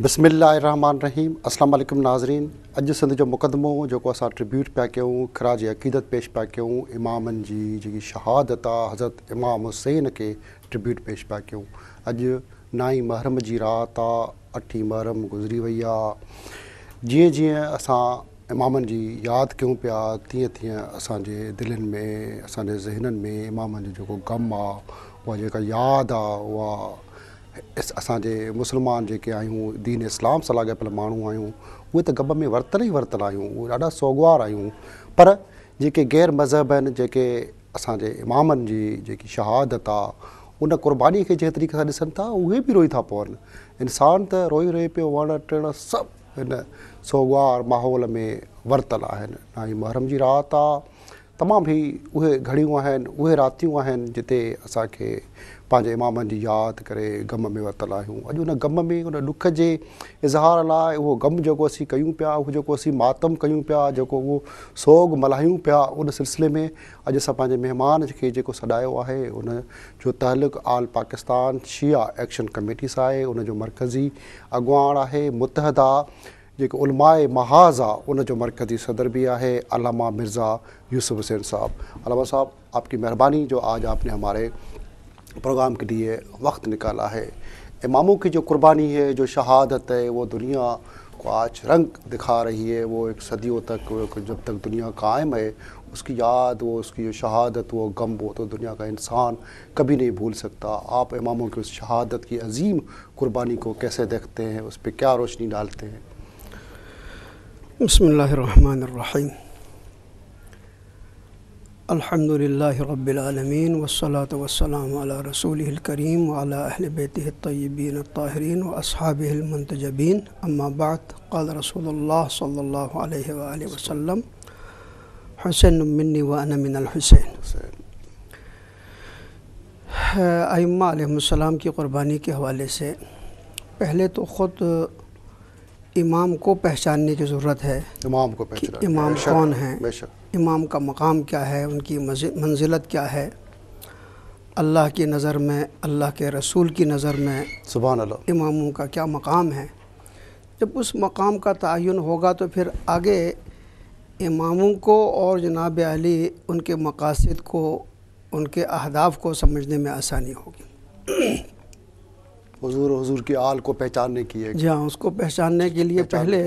बिस्मिल्लाहिर्रहमानिर्रहीम। अस्सलाम वालेकुम नाज़रीन। अॼु सिंध जो मुक़दमो जेको असां ट्रिब्यूट पिया कयूं, ख़राज अक़ीदत पेश पिया कयूं इमामनि जी जेकी शहादत आहे, हज़रत इमाम हुसैन खे ट्रिब्यूट पेश पिया कयूं। अॼु 9 मुहर्रम जी राति आहे, 8 मुहर्रम गुज़री वई आहे। जीअं जीअं असां इमामनि जी यादि कयूं पिया, तीअं तीअं असांजे दिलनि में, असांजे ज़हननि में इमामनि जो जेको ग़म आहे, उहा जेका यादि आहे, उहा असांजे मुस्लमान जेके आहियूं, दीन इस्लाम सां लाॻापियल माण्हू आहियूं, उहे त ग़म में वरतल ई वरतल आहियूं, उहे ॾाढा सोगवार आहियूं। पर जेके गैर मज़हब आहिनि, जेके असांजे इमामनि जी जेकी शहादत आहे, उन क़ुर्बानीअ खे जंहिं तरीक़े सां ॾिसनि था, उहे बि रोई था पवनि। इंसान त रोई रहे पियो, वण टिण सभु हिन सोगवार माहौल में वरतल आहिनि। 9 मुहर्रम जी राति आहे, तमामु ई उहे घड़ियूं आहिनि, उहे रातियूं आहिनि जिते असांखे पंहिंजे इमामनि जी यादि करे ग़म में वरतल आहियूं। अॼु उन ग़म में, उन ॾुख जे इज़हार लाइ, उहो ग़म जेको असीं कयूं पिया, उहो जेको असीं मातम कयूं पिया, जेको उहो सोग मल्हायूं पिया, उन सिलसिले में अॼु असां पंहिंजे महिमान खे जेको सॾायो आहे, उन जो तहल्लुक़ आल पाकिस्तान शिया एक्शन कमेटी सां आहे। उन जो मरकज़ी अॻुवाण आहे मुतहदा जेको उलमाए महाज़ आहे, उन जो मरकज़ी सदर भी है अल्लामा मिर्ज़ा यूसुफ हुसैन साहब। अल्लामा साहब, आपकी मेहरबानी जो आज आपने हमारे प्रोग्राम के लिए वक्त निकाला है। इमामों की जो कुर्बानी है, जो शहादत है, वो दुनिया को आज रंग दिखा रही है। वो एक सदियों तक, जब तक दुनिया कायम है, उसकी याद, वो उसकी जो शहादत, वो गम, वो तो दुनिया का इंसान कभी नहीं भूल सकता। आप इमामों की उस शहादत की अजीम कुर्बानी को कैसे देखते हैं, उस पर क्या रोशनी डालते हैं? बिस्मिल्लाहिर्रहमानिर्रहीम। अल्हम्दुलिल्लाहि रब्बिल आलमीन वस्सलातु वस्सलामु अला रसूलिहिल करीम व अला अहलि बैतिहि अत्तय्यिबीन अत्ताहिरीन व अस्हाबिहिल मुंतजबीन। अम्मा बाद, क़ाल रसूलुल्लाह सल्लल्लाहु अलैहि व आलिहि वसल्लम, हुसैन मिन्नी व अना मिनल हुसैन। अइम्मा अलैहिमुस्सलाम की क़ुरबानी के हवाले से पहले तो ख़ुद इमाम को पहचानने की ज़रूरत है। इमाम को पहचानना, इमाम कौन है, इमाम का मकाम क्या है, उनकी मंजिलत क्या है, अल्लाह की नज़र में, अल्लाह के रसूल की नज़र में सुभान अल्लाह इमामों का क्या मकाम है। जब उस मकाम का तयन होगा तो फिर आगे इमामों को और जनाब अली उनके मकासद को, उनके अहदाफ को समझने में आसानी होगी। हुजूर की आल को पहचानने की है। जी हाँ, उसको पहचानने के लिए पहले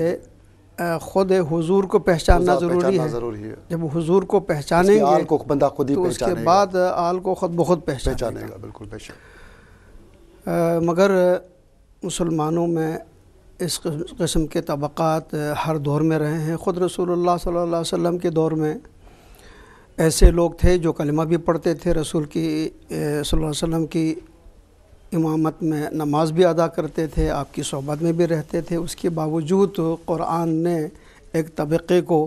ख़ुद हुजूर को पहचानना ज़रूरी है। जब हुजूर को पहचानेंगे, आल को बंदा खुद ही तो उसके बाद आल को ख़ुद बहुत पहचानेगा। बिल्कुल बेशक। मगर मुसलमानों में इस किस्म के तबक़ात हर दौर में रहे हैं। ख़ुद रसूलुल्लाह सल्लल्लाहु अलैहि वसल्लम के दौर में ऐसे लोग थे जो कलमा भी पढ़ते थे, रसूल की सल्लल्लाहु अलैहि वसल्लम की इमामत में नमाज भी अदा करते थे, आपकी सोहबत में भी रहते थे। उसके बावजूद कुरान ने एक तबक़े को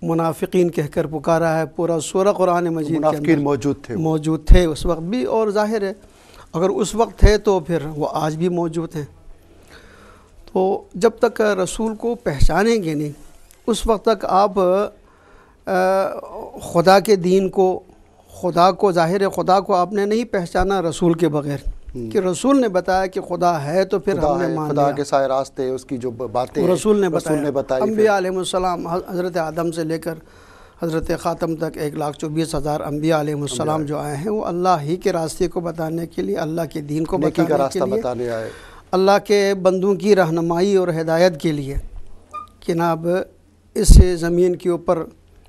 मुनाफिकीन कहकर पुकारा है। पूरा सूरा कुरान मजीद के अंदर मौजूद थे उस वक्त भी, और ज़ाहिर है अगर उस वक्त थे तो फिर वो आज भी मौजूद हैं। तो जब तक रसूल को पहचानेंगे नहीं, उस वक्त तक आप खुदा के दीन को, खुदा को, ज़ाहिर है खुदा को आपने नहीं पहचाना रसूल के बग़ैर, कि रसूल ने बताया कि खुदा है तो फिर हमने मान लिया। खुदा के सारे रास्ते, उसकी जो बातें रसूल ने बताई। अम्बिया अलैहिमुस्सलाम, हज़रत आदम से लेकर हज़रत ख़ातम तक 1,24,000 अम्बिया अलैहिमुस्सलाम जो आए हैं, वो अल्लाह ही के रास्ते को बताने के लिए, अल्लाह के दीन को बताने के लिए, अल्लाह के बंदों की रहनुमाई और हिदायत के लिए। कि जनाब इस ज़मीन के ऊपर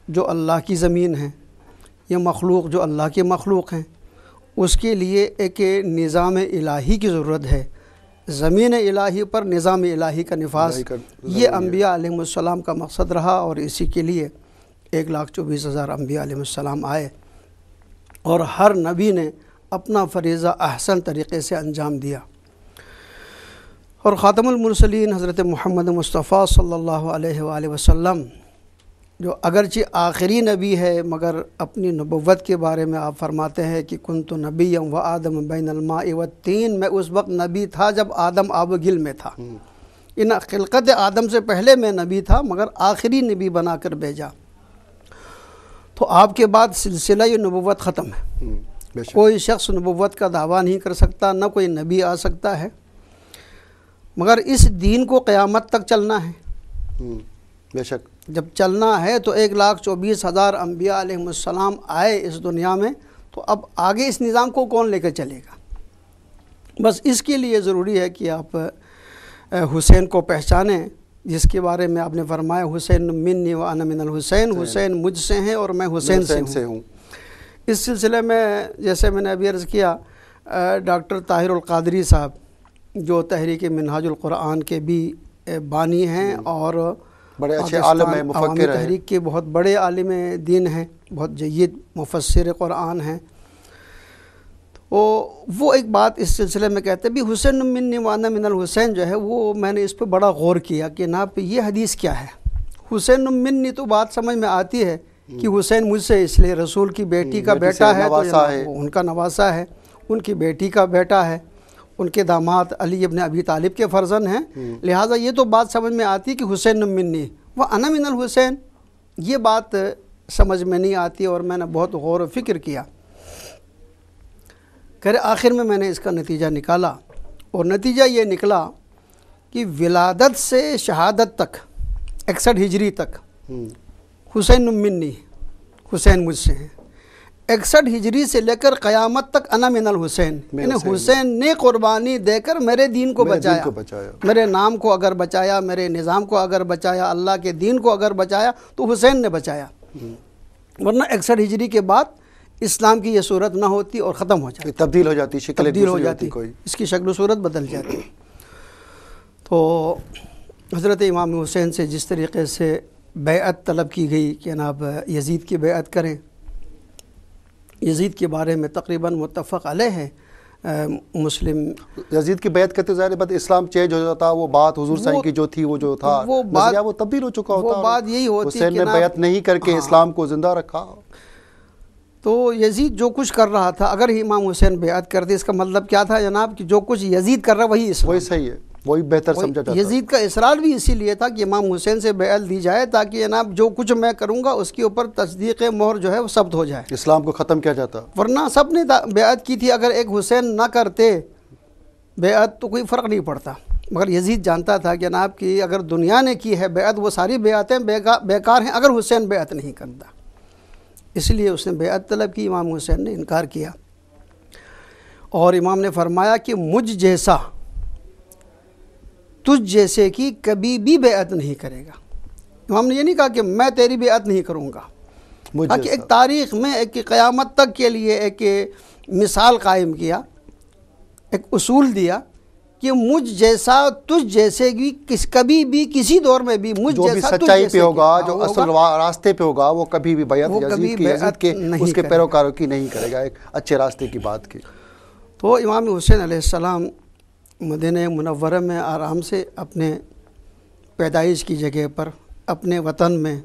जो अल्लाह की ज़मीन है, ये मखलूक जो अल्लाह के मखलूक हैं, उसके लिए एक निज़ाम इलाही की ज़रूरत है। ज़मीन इलाही पर निज़ाम इलाही का निफाज़, ये अम्बिया अलैहिमुस्सलाम का मकसद रहा, और इसी के लिए 1,24,000 अम्बिया अलैहिमुस्सलाम आए, और हर नबी ने अपना फ़रीज़ा अहसन तरीक़े से अंजाम दिया। और ख़ातमुल मुरसलीन हज़रत मोहम्मद मुस्तफ़ा सल्लल्लाहु अलैहि वसल्लम, जो अगरचे आखिरी नबी है, मगर अपनी नबुव्वत के बारे में आप फरमाते हैं कि कुन्तु नबिय्यम व आदम बैनल माइ व तीन, मैं उस वक्त नबी था जब आदम आब गिल में था। ان خلقت آدم سے پہلے میں نبی تھا مگر آخری نبی بنا کر بھیجا۔ تو آپ کے بعد سلسلہ یہ نبوت ختم ہے، کوئی شخص نبوت کا دعویٰ نہیں کر سکتا، نہ کوئی نبی آ سکتا ہے، مگر اس دین کو قیامت تک چلنا ہے۔ بے شک جب چلنا ہے تو 1,24,000 انبیاء علیہ السلام آئے اس دنیا میں، تو اب آگے اس نظام کو کون لے کر چلے گا؟ بس اس کے لیے ضروری ہے کہ آپ حسین کو پہچانیں، جس کے بارے میں آپ نے فرمایا حسین منی و انا من الحسین، حسین مجھ سے ہیں اور میں حسین سے ہوں۔ اس سلسلے میں جیسے میں نے ابھی عرض کیا، ڈاکٹر طاہر القادری صاحب جو تحریک منہاج القرآن کے بھی بانی ہیں اور بڑے اچھے عالم ہیں، مفکر ہیں، تحریک کے بہت بڑے عالم دین ہیں، بہت جید مفسر قرآن ہیں، وہ ایک بات اس سلسلے میں کہتے ہیں بھی حسین منی و انا من الحسین جو ہے، وہ میں نے اس پہ بڑا غور کیا کہ جناب یہ حدیث کیا ہے۔ حسین منی تو بات سمجھ میں آتی ہے کہ حسین مجھ سے، اس لیے رسول کی بیٹی کا بیٹا ہے تو ان کا نواسا ہے، ان کی بیٹی کا بیٹا ہے، ان کے داماد علی ابن ابی طالب کے فرزند ہیں، لہٰذا یہ تو بات سمجھ میں آتی کہ حسین منی و انا من الحسین، یہ بات سمجھ میں نہیں آتی، اور میں نے بہت غور و فکر کیا۔ آخر میں نے اس کا نتیجہ نکالا، اور نتیجہ یہ نکلا کہ ولادت سے شہادت تک 61 ہجری تک حسین منی، حسین مجھ سے ہیں، 61 ہجری سے لے کر قیامت تک انا من الحسین، یعنی حسین نے قربانی دے کر میرے دین کو بچایا، میرے نام کو اگر بچایا، میرے نظام کو اگر بچایا، اللہ کے دین کو اگر بچایا تو حسین نے بچایا، ورنہ 61 ہجری کے بعد اسلام کی یہ صورت نہ ہوتی اور ختم ہو جاتی، تبدیل ہو جاتی، شکل تبدیل ہو جاتی، اس کی شکل و صورت بدل جاتی۔ تو حضرت امام حسین سے جس طریقے سے بیعت طلب کی گئی کہ جناب یزید کی بیعت کریں، یزید کے بارے میں تقریباً متفق علیہ ہے مسلم، یزید کی بیعت کرتے ظاہر بات اسلام چینج ہو جاتا، وہ بات حضور صلی کی جو تھی، وہ جو تھا نظریہ وہ تبدیل ہو چکا ہوتا، وہ بات یہی ہوتی حسین نے بیعت نہیں کر کے اسلام کو زندہ رکھا۔ تو یزید جو کچھ کر رہا تھا، اگر امام حسین بیعت کرتے، اس کا مطلب کیا تھا جناب کہ جو کچھ یزید کر رہا وہی اسلام، وہی صحیح ہے، وہی بہتر سمجھا جاتا ہے۔ یزید کا اصرار بھی اسی لیے تھا کہ امام حسین سے بیعت دی جائے تاکہ جناب جو کچھ میں کروں گا اس کے اوپر تصدیق مہر جو ہے وہ ثبت ہو جائے، اسلام کو ختم کیا جاتا، ورنہ سب نے بیعت کی تھی، اگر ایک حسین نہ کرتے بیعت تو کوئی فرق نہیں پڑتا، مگر یزید جانتا تھا کہ جناب کہ اگر دنیا نے کی ہے بیعت، وہ ساری بیعتیں بیکار ہیں اگر حسین بیعت نہیں کرتا، اس لیے اس نے بیعت طلب کی، امام حسین نے انکار کیا، اور امام نے فرمایا کہ مجھ جیسا تجھ جیسے کی کبھی بھی بیعت نہیں کرے گا۔ امام نے یہ نہیں کہا کہ میں تیری بیعت نہیں کروں گا، تاکہ ایک تاریخ میں ایک قیامت تک کے لیے ایک مثال قائم کیا، ایک اصول دیا کہ مجھ جیسا تجھ جیسے بھی کبھی بھی کسی دور میں بھی مجھ جیسا، جو بھی سچائی پہ ہوگا، جو اصل راستے پہ ہوگا، وہ کبھی بھی بیعت یزید کے اس کے پیروکاروں کی نہیں کرے گا، ایک اچھے راستے کی بات کی۔ تو امام حسین علیہ السلام مدینہ منورہ میں آرام سے اپنے پیدائش کی جگہ پر، اپنے وطن میں،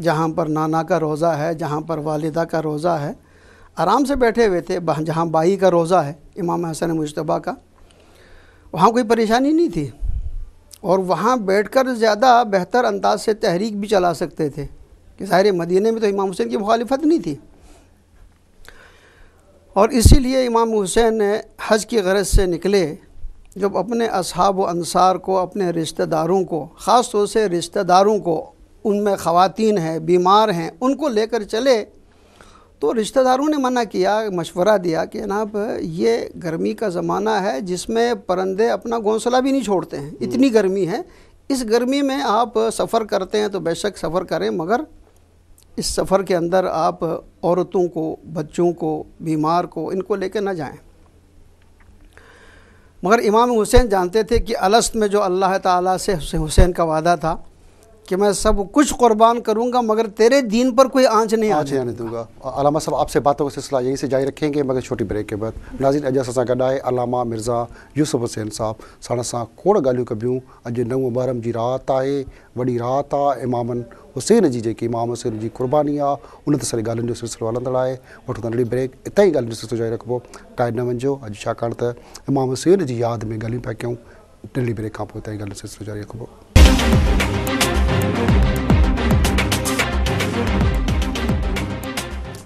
جہاں پر نانا کا روضہ ہے، جہاں پر والدہ کا روضہ ہے، آرام سے بیٹھے ہوئے تھے، جہاں بائی کا روضہ ہے امام حسن مجتبیٰ کا، وہاں کوئی پریشانی نہیں تھی، اور وہاں بیٹھ کر زیادہ بہتر انداز سے تحریک بھی چلا سکتے تھے، کہ ظاہر مدینہ میں تو امام حسین کی مخالفت نہیں تھی، اور اسی لیے امام حسین حج کی غرض سے نکلے، جب اپنے اصحاب و انصار کو، اپنے رشتہ داروں کو، خاص طور سے رشتہ داروں کو، ان میں خواتین ہیں، بیمار ہیں، ان کو لے کر چلے، تو رشتہ داروں نے منع کیا، مشورہ دیا کہ جناب یہ گرمی کا زمانہ ہے جس میں پرندے اپنا گھونسلہ بھی نہیں چھوڑتے ہیں، اتنی گرمی ہے، اس گرمی میں آپ سفر کرتے ہیں تو بے شک سفر کریں، مگر اس سفر کے اندر آپ عورتوں کو، بچوں کو، بیمار کو، ان کو لے کے نہ جائیں۔ مگر امام حسین جانتے تھے کہ الست میں جو اللہ تعالیٰ سے حسین کا وعدہ تھا کہ میں سب کچھ قربان کروں گا مگر تیرے دین پر کوئی آنچ نہیں آنے دوں گا۔ علامہ صاحب آپ سے باتوں کا سلسلہ یہیں سے جاری رکھیں گے مگر چھوٹی بریک کے بعد۔ ناظرین اج اساں گڈ ہے علامہ مرزا یوسف حسین صاحب، ساڑھا ساں کھوڑ ॻाल्हियूं कबियूं۔ अॼु 9 मुहर्रम जी रात आहे, वॾी रात आहे इमामनि हुसैन जी, जेकी इमाम हुसैन जी क़ुर्बानी आहे, उन ते सारी ॻाल्हियुनि जो सिलसिलो हलंदड़ आहे। वठो था नंढी ब्रेक, इतां ई ॻाल्हियुनि जो सिलसिलो जारी रखिबो, टाइम न वञिजो अॼु, छाकाणि त इमाम हुसैन जी यादि में ॻाल्हियूं पिया कयूं, ڈیلی بریک کھاں پوتا ہے گل سلسلہ جاری رکھو.